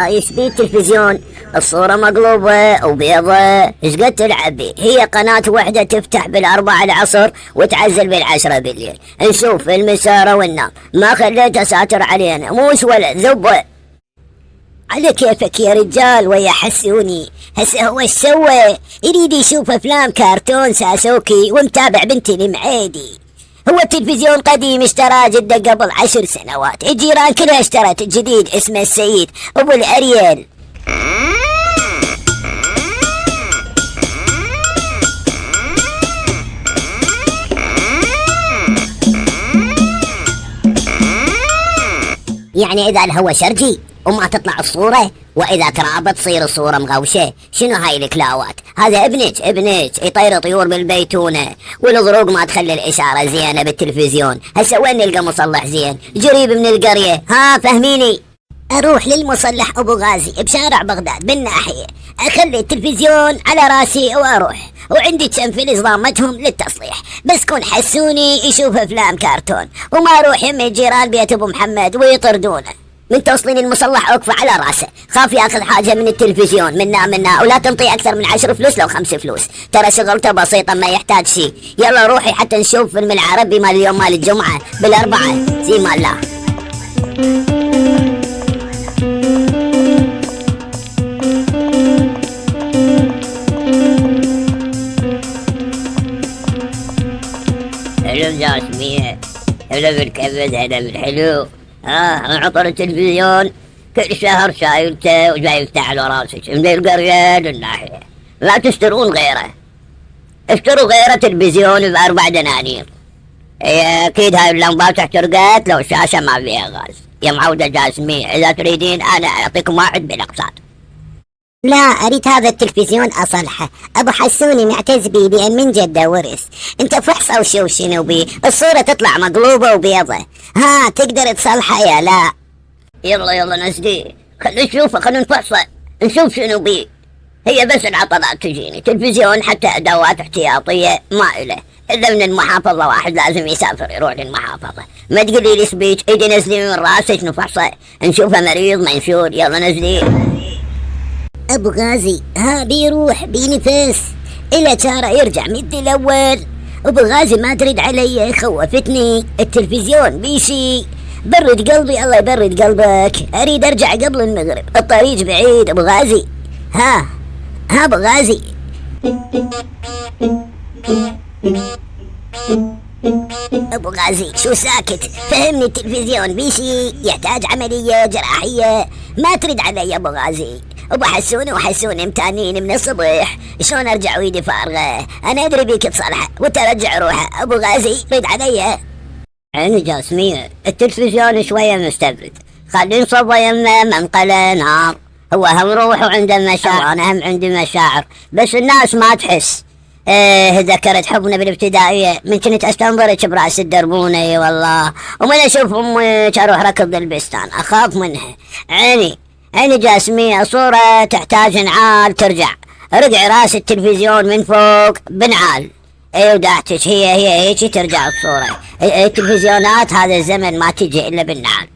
ايش بيه التلفزيون؟ الصورة مقلوبة وبيضة، ايش قد تلعب بيه؟ هي قناة واحدة تفتح بالأربعة العصر وتعزل بالعشرة بالليل، نشوف المسارة والنار، ما خليته ساتر علينا، موس ولا ذبة. على كيفك يا رجال ويا حسوني، هسه هو ايش سوى؟ يريد يشوف افلام كرتون ساسوكي ومتابع بنتي المعيدي. هو التلفزيون قديم اشتراه جده قبل 10 سنوات، الجيران كلها اشترت جديد اسمه السيد ابو الاريل. يعني اذا الهوا شرجي وما تطلع الصورة، واذا ترابط تصير الصورة مغوشة، شنو هاي الكلاوات؟ هذا ابنك يطير طيور بالبيتونة، والظروق ما تخلي الاشارة زينة بالتلفزيون. هسه وين نلقى مصلح زين قريب من القرية؟ ها فهميني. اروح للمصلح ابو غازي بشارع بغداد بالناحية، اخلي التلفزيون على راسي واروح، وعندي كم فلز ضامتهم للتصليح، بس كون حسوني يشوف افلام كرتون وما اروح يم الجيران بيت ابو محمد ويطردونه. من توصلين المصلح اوقفه على راسه، خاف ياخذ حاجه من التلفزيون منا ولا تنطي اكثر من 10 فلوس لو 5 فلوس، ترى شغلته بسيطه ما يحتاج شيء. يلا روحي حتى نشوف فيلم العربي مال اليوم مال الجمعه بالاربعه زي ما الله. حلو جاسمية، حلو بالكبد، حلو بالحلو. عطر التلفزيون كل شهر شايلته وجايبته على راسك من القرية للناحية، لا تشترون غيره، اشتروا غيره تلفزيون ب4 دنانير. هي اكيد هاي اللمبات احترقت لو الشاشة ما فيها غاز. يا معودة جاسمية اذا تريدين انا اعطيكم واحد بالاقساط. لا اريد هذا التلفزيون اصلحه، ابو حسوني معتز بيه بان من جده ورث. انت فحصه وشوف شنو بيه، الصورة تطلع مقلوبة وبيضة، ها تقدر تصلحه يا لا؟ يلا نسدي، خلينا نشوفه، خلينا نفحصه نشوف شنو بيه. هي بس العطلات تجيني، تلفزيون حتى ادوات احتياطية ما اله، اذا من المحافظة واحد لازم يسافر يروح للمحافظة. ما تقولي لي سبيك، ايدي نزلي من راسك نفحصه نشوفه مريض منشور. يلا نزلي. ابو غازي ها بيروح بينفس الى ترى يرجع مد الاول. ابو غازي ما ترد علي، خوفتني التلفزيون بيشي. برد قلبي الله يبرد قلبك، اريد ارجع قبل المغرب، الطريق بعيد. ابو غازي ها ابو غازي. ابو غازي شو ساكت؟ فهمني التلفزيون بيشي يحتاج عملية جراحية، ما ترد علي ابو غازي. ابو حسوني وحسوني متانين من الصبح، شلون ارجع ويدي فارغه؟ انا ادري بيك تصلحه وترجع روحه. ابو غازي رد علي. عيني جاسمية التلفزيون شويه مستبرد، خلي نصبه يمه منقله نار. هو هم روح وعنده مشاعر، انا هم عندي مشاعر بس الناس ما تحس. ذكرت حبنا بالابتدائيه من كنت استنظرك براس الدربونه والله، ومن اشوف امك اروح ركض البستان اخاف منها. عيني جاسمية صورة تحتاج نعال ترجع، رجع راس التلفزيون من فوق بنعال. اي ودعتك هي هيك ترجع الصورة. التلفزيونات هذا الزمن ما تجي الا بالنعال.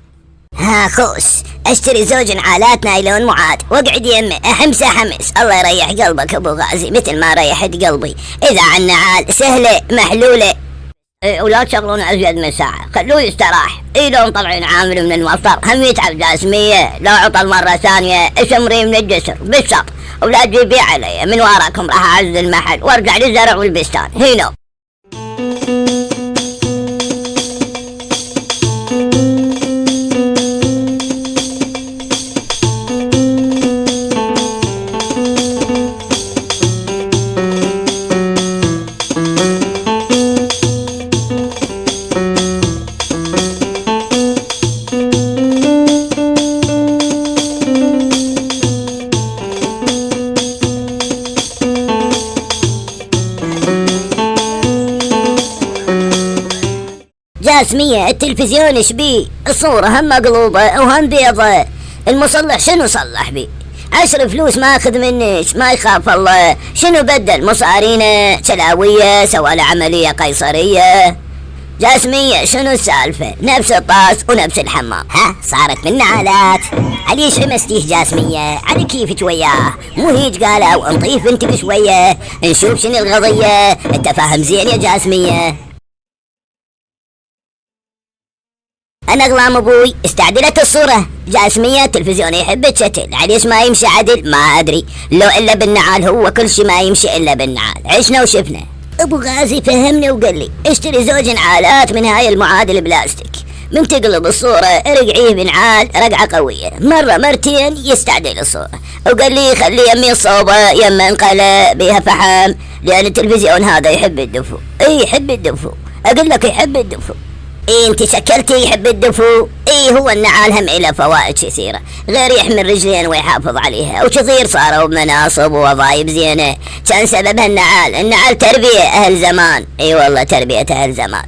ها خوس اشتري زوج نعالات نايلون معاد واقعد يمه احمسه حمس. الله يريح قلبك ابو غازي مثل ما ريحت قلبي. اذا عن نعال سهلة محلولة ولا تشغلون ازيد من ساعة، خلوه يستراح. لو طلعين عامل من المصدر هم يتعب جاسمية، لو عطل مرة ثانية اشمري من الجسر بالشط ولا تجيبي علي من وراكم، راح اعز المحل وارجع للزرع والبستان هنا. جاسمية التلفزيون ايش بيه؟ الصورة هم مقلوبة وهم بيضة، المصلح شنو صلح بيه؟ 10 فلوس ما اخذ منك، ما يخاف الله. شنو بدل مصارينه سلاوية سوى عملية قيصرية؟ جاسمية شنو السالفة؟ نفس الطاس ونفس الحمام، ها صارت من نعالات. عليش حمستيه جاسمية؟ على كيفك وياه؟ مو هيج قالوا نطيف بنتك شوية نشوف شنو القضية. انت فاهم زين يا جاسمية؟ انا غلام ابوي استعدلت الصورة. جاسمية التلفزيون يحب الشتل، عليش ما يمشي عدل ما ادري، لو الا بالنعال، هو كل شي ما يمشي الا بالنعال، عشنا وشفنا. ابو غازي فهمني وقال لي اشتري زوج نعالات من هاي المعادل بلاستيك، من تقلب الصورة ارقعيه بنعال رقعة قوية، مرة مرتين يستعدل الصورة. وقال لي خلي يمي الصوبة يما انقلى بيها فحم، لان التلفزيون هذا يحب الدفو. اي يحب الدفو، اقول لك يحب الدفو. إيه انت شكلتي يحب الدفو. ايه هو النعال هم الى فوائد كثيرة، غير يحمل رجلين ويحافظ عليها، وكثير صاروا بمناصب ووظايف زينة كان سببها النعال. النعال تربية اهل زمان، اي والله تربية اهل زمان.